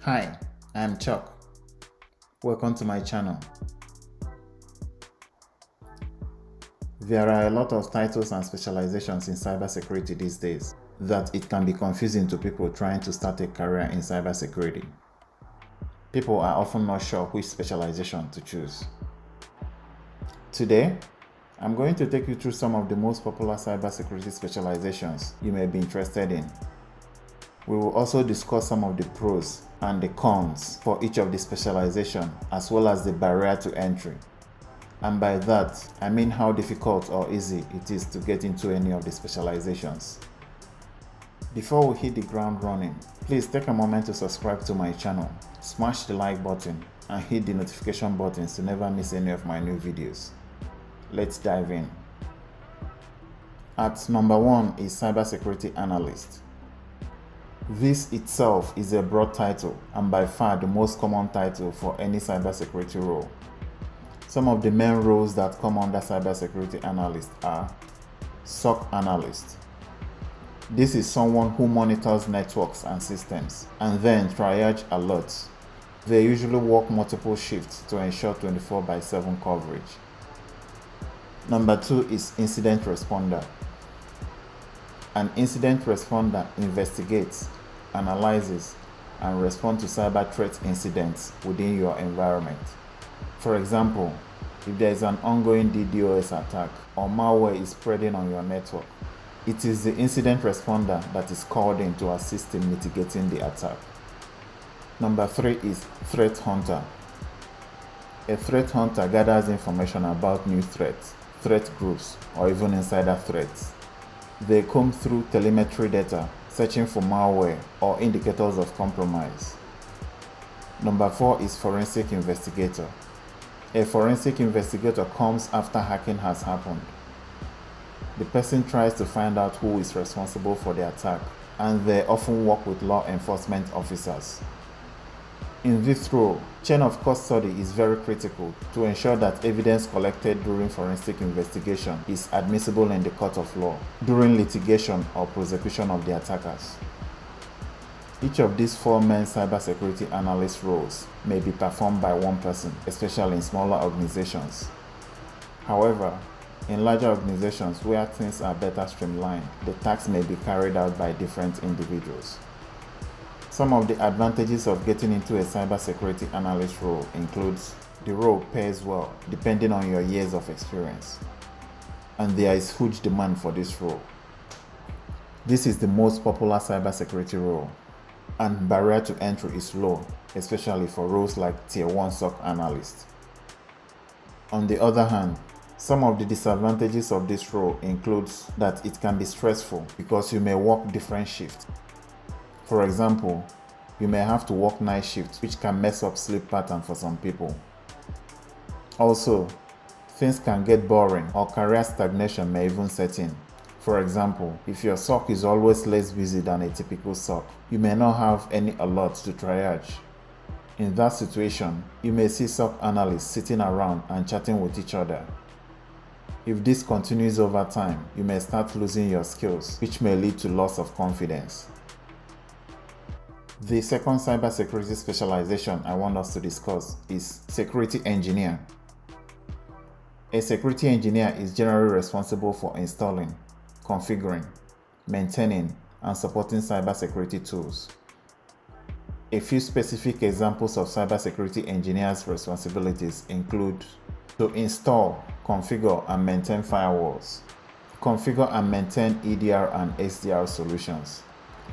Hi, I'm Chuck. Welcome to my channel. There are a lot of titles and specializations in cybersecurity these days that it can be confusing to people trying to start a career in cybersecurity. People are often not sure which specialization to choose. Today, I'm going to take you through some of the most popular cybersecurity specializations you may be interested in. We will also discuss some of the pros and the cons for each of the specialization, as well as the barrier to entry. And by that, I mean how difficult or easy it is to get into any of the specializations. Before we hit the ground running, please take a moment to subscribe to my channel, smash the like button, and hit the notification buttons to never miss any of my new videos. Let's dive in. At number 1 is Cybersecurity Analyst. This itself is a broad title and by far the most common title for any cybersecurity role. Some of the main roles that come under Cybersecurity Analyst are SOC Analyst. This is someone who monitors networks and systems and then triage alerts. They usually work multiple shifts to ensure 24/7 coverage. Number 2 is Incident Responder. An incident responder investigates, analyzes, and responds to cyber threat incidents within your environment. For example, if there is an ongoing DDoS attack or malware is spreading on your network, it is the incident responder that is called in to assist in mitigating the attack. Number 3 is Threat Hunter. A threat hunter gathers information about new threats, threat groups, or even insider threats. They comb through telemetry data, searching for malware or indicators of compromise. Number 4 is Forensic Investigator. A forensic investigator comes after hacking has happened. The person tries to find out who is responsible for the attack, and they often work with law enforcement officers. In this role, chain of custody is very critical to ensure that evidence collected during forensic investigation is admissible in the court of law during litigation or prosecution of the attackers. Each of these 4 main cybersecurity analyst roles may be performed by one person, especially in smaller organizations. However, in larger organizations where things are better streamlined, the tasks may be carried out by different individuals. Some of the advantages of getting into a cybersecurity analyst role includes the role pays well depending on your years of experience, and there is huge demand for this role. This is the most popular cybersecurity role, and barrier to entry is low, especially for roles like Tier 1 SOC Analyst. On the other hand, some of the disadvantages of this role includes that it can be stressful because you may work different shifts. For example, you may have to work night shifts, which can mess up sleep pattern for some people. Also, things can get boring or career stagnation may even set in. For example, if your SOC is always less busy than a typical SOC, you may not have any alerts to triage. In that situation, you may see SOC analysts sitting around and chatting with each other. If this continues over time, you may start losing your skills, which may lead to loss of confidence. The second cybersecurity specialization I want us to discuss is Security Engineer. A security engineer is generally responsible for installing, configuring, maintaining, and supporting cybersecurity tools. A few specific examples of cybersecurity engineers' responsibilities include to install, configure, and maintain firewalls, configure and maintain EDR and XDR solutions,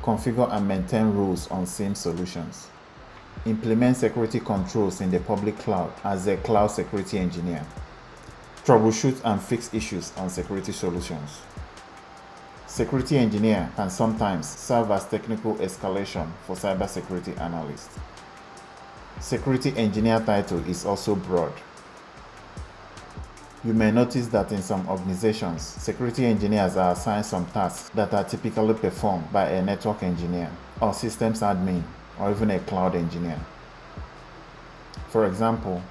configure and maintain rules on SIEM solutions, implement security controls in the public cloud as a cloud security engineer, troubleshoot and fix issues on security solutions. Security engineer can sometimes serve as technical escalation for cybersecurity analysts. Security engineer title is also broad. You may notice that in some organizations, security engineers are assigned some tasks that are typically performed by a network engineer, or systems admin, or even a cloud engineer. For example,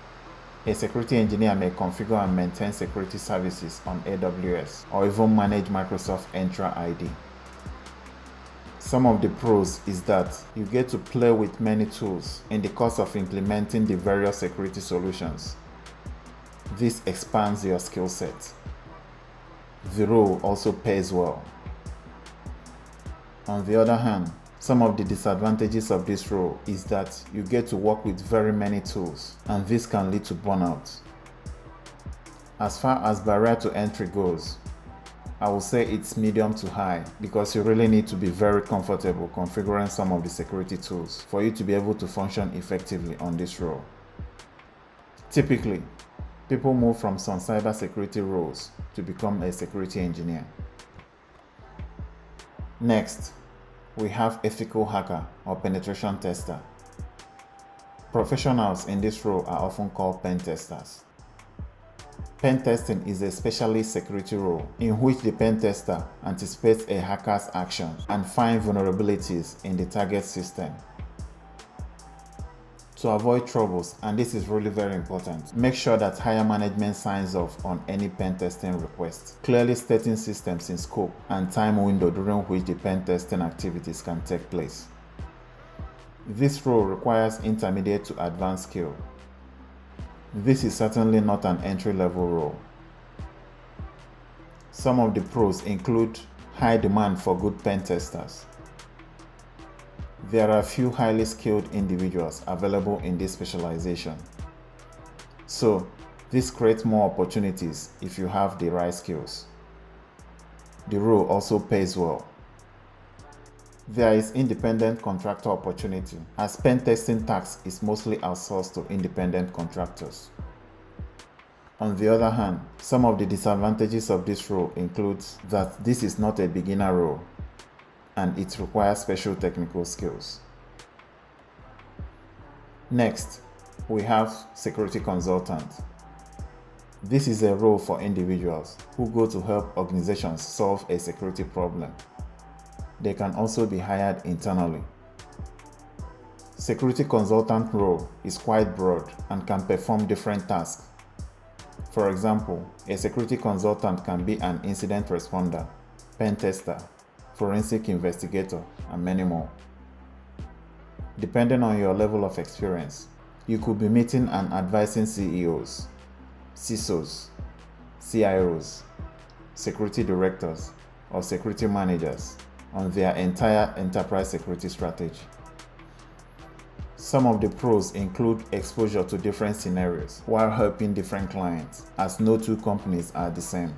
a security engineer may configure and maintain security services on AWS, or even manage Microsoft Entra ID. Some of the pros is that you get to play with many tools in the course of implementing the various security solutions. This expands your skill set. The role also pays well. On the other hand, some of the disadvantages of this role is that you get to work with very many tools, and this can lead to burnout. As far as barrier to entry goes, I will say it's medium to high because you really need to be very comfortable configuring some of the security tools for you to be able to function effectively on this role. Typically, people move from some cybersecurity roles to become a security engineer. Next, we have ethical hacker or penetration tester. Professionals in this role are often called pen testers. Pen testing is a specialist security role in which the pen tester anticipates a hacker's actions and finds vulnerabilities in the target system. To avoid troubles, and this is really very important, make sure that higher management signs off on any pen testing request, clearly stating systems in scope and time window during which the pen testing activities can take place. This role requires intermediate to advanced skill. This is certainly not an entry-level role. Some of the pros include high demand for good pen testers. There are few highly skilled individuals available in this specialization. So, this creates more opportunities if you have the right skills. The role also pays well. There is independent contractor opportunity, as pen testing task is mostly outsourced to independent contractors. On the other hand, some of the disadvantages of this role include that this is not a beginner role, and it requires special technical skills. Next, we have security consultant. This is a role for individuals who go to help organizations solve a security problem. They can also be hired internally. Security consultant role is quite broad and can perform different tasks. For example, a security consultant can be an incident responder, pen tester, forensic investigator, and many more. Depending on your level of experience, you could be meeting and advising CEOs, CISOs, CIOs, security directors, or security managers on their entire enterprise security strategy. Some of the pros include exposure to different scenarios while helping different clients, as no two companies are the same.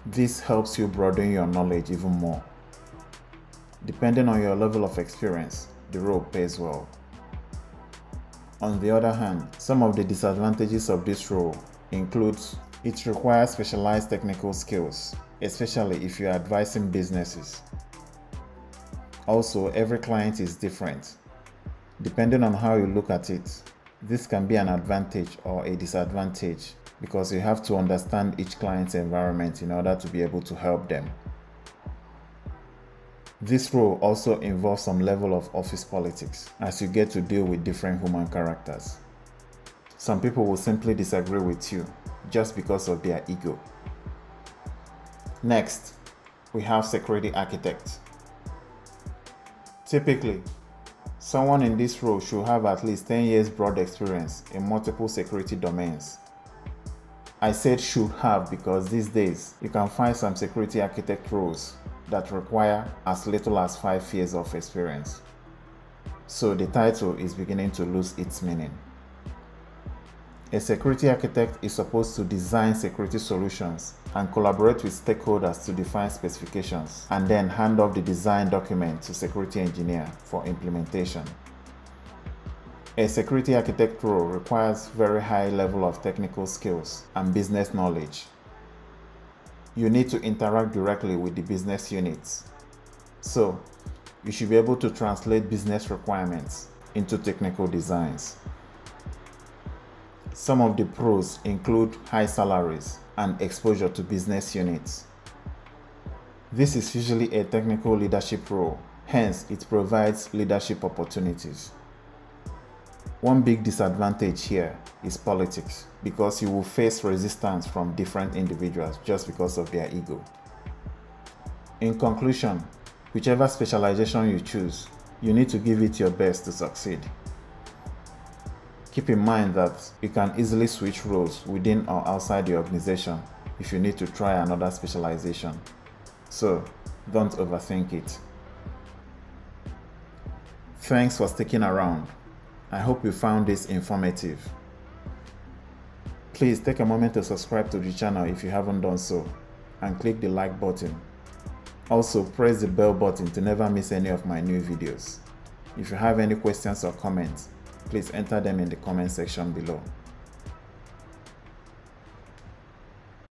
This helps you broaden your knowledge even more. Depending on your level of experience, the role pays well. On the other hand, some of the disadvantages of this role include it requires specialized technical skills, especially if you're advising businesses. Also, every client is different. Depending on how you look at it, this can be an advantage or a disadvantage because you have to understand each client's environment in order to be able to help them. This role also involves some level of office politics, as you get to deal with different human characters. Some people will simply disagree with you just because of their ego. Next, we have security architect. Typically, someone in this role should have at least 10 years broad experience in multiple security domains. I said should have because these days you can find some security architect roles that require as little as 5 years of experience. So the title is beginning to lose its meaning. A security architect is supposed to design security solutions and collaborate with stakeholders to define specifications and then hand off the design document to security engineer for implementation. A security architect role requires very high level of technical skills and business knowledge. You need to interact directly with the business units. So, you should be able to translate business requirements into technical designs. Some of the pros include high salaries and exposure to business units. This is usually a technical leadership role, hence it provides leadership opportunities. One big disadvantage here is politics, because you will face resistance from different individuals just because of their ego. In conclusion, Whichever specialization you choose, you need to give it your best to succeed. Keep in mind that you can easily switch roles within or outside the organization if you need to try another specialization. So, don't overthink it. Thanks for sticking around. I hope you found this informative. Please take a moment to subscribe to the channel if you haven't done so, and click the like button. Also, press the bell button to never miss any of my new videos. If you have any questions or comments, please enter them in the comment section below.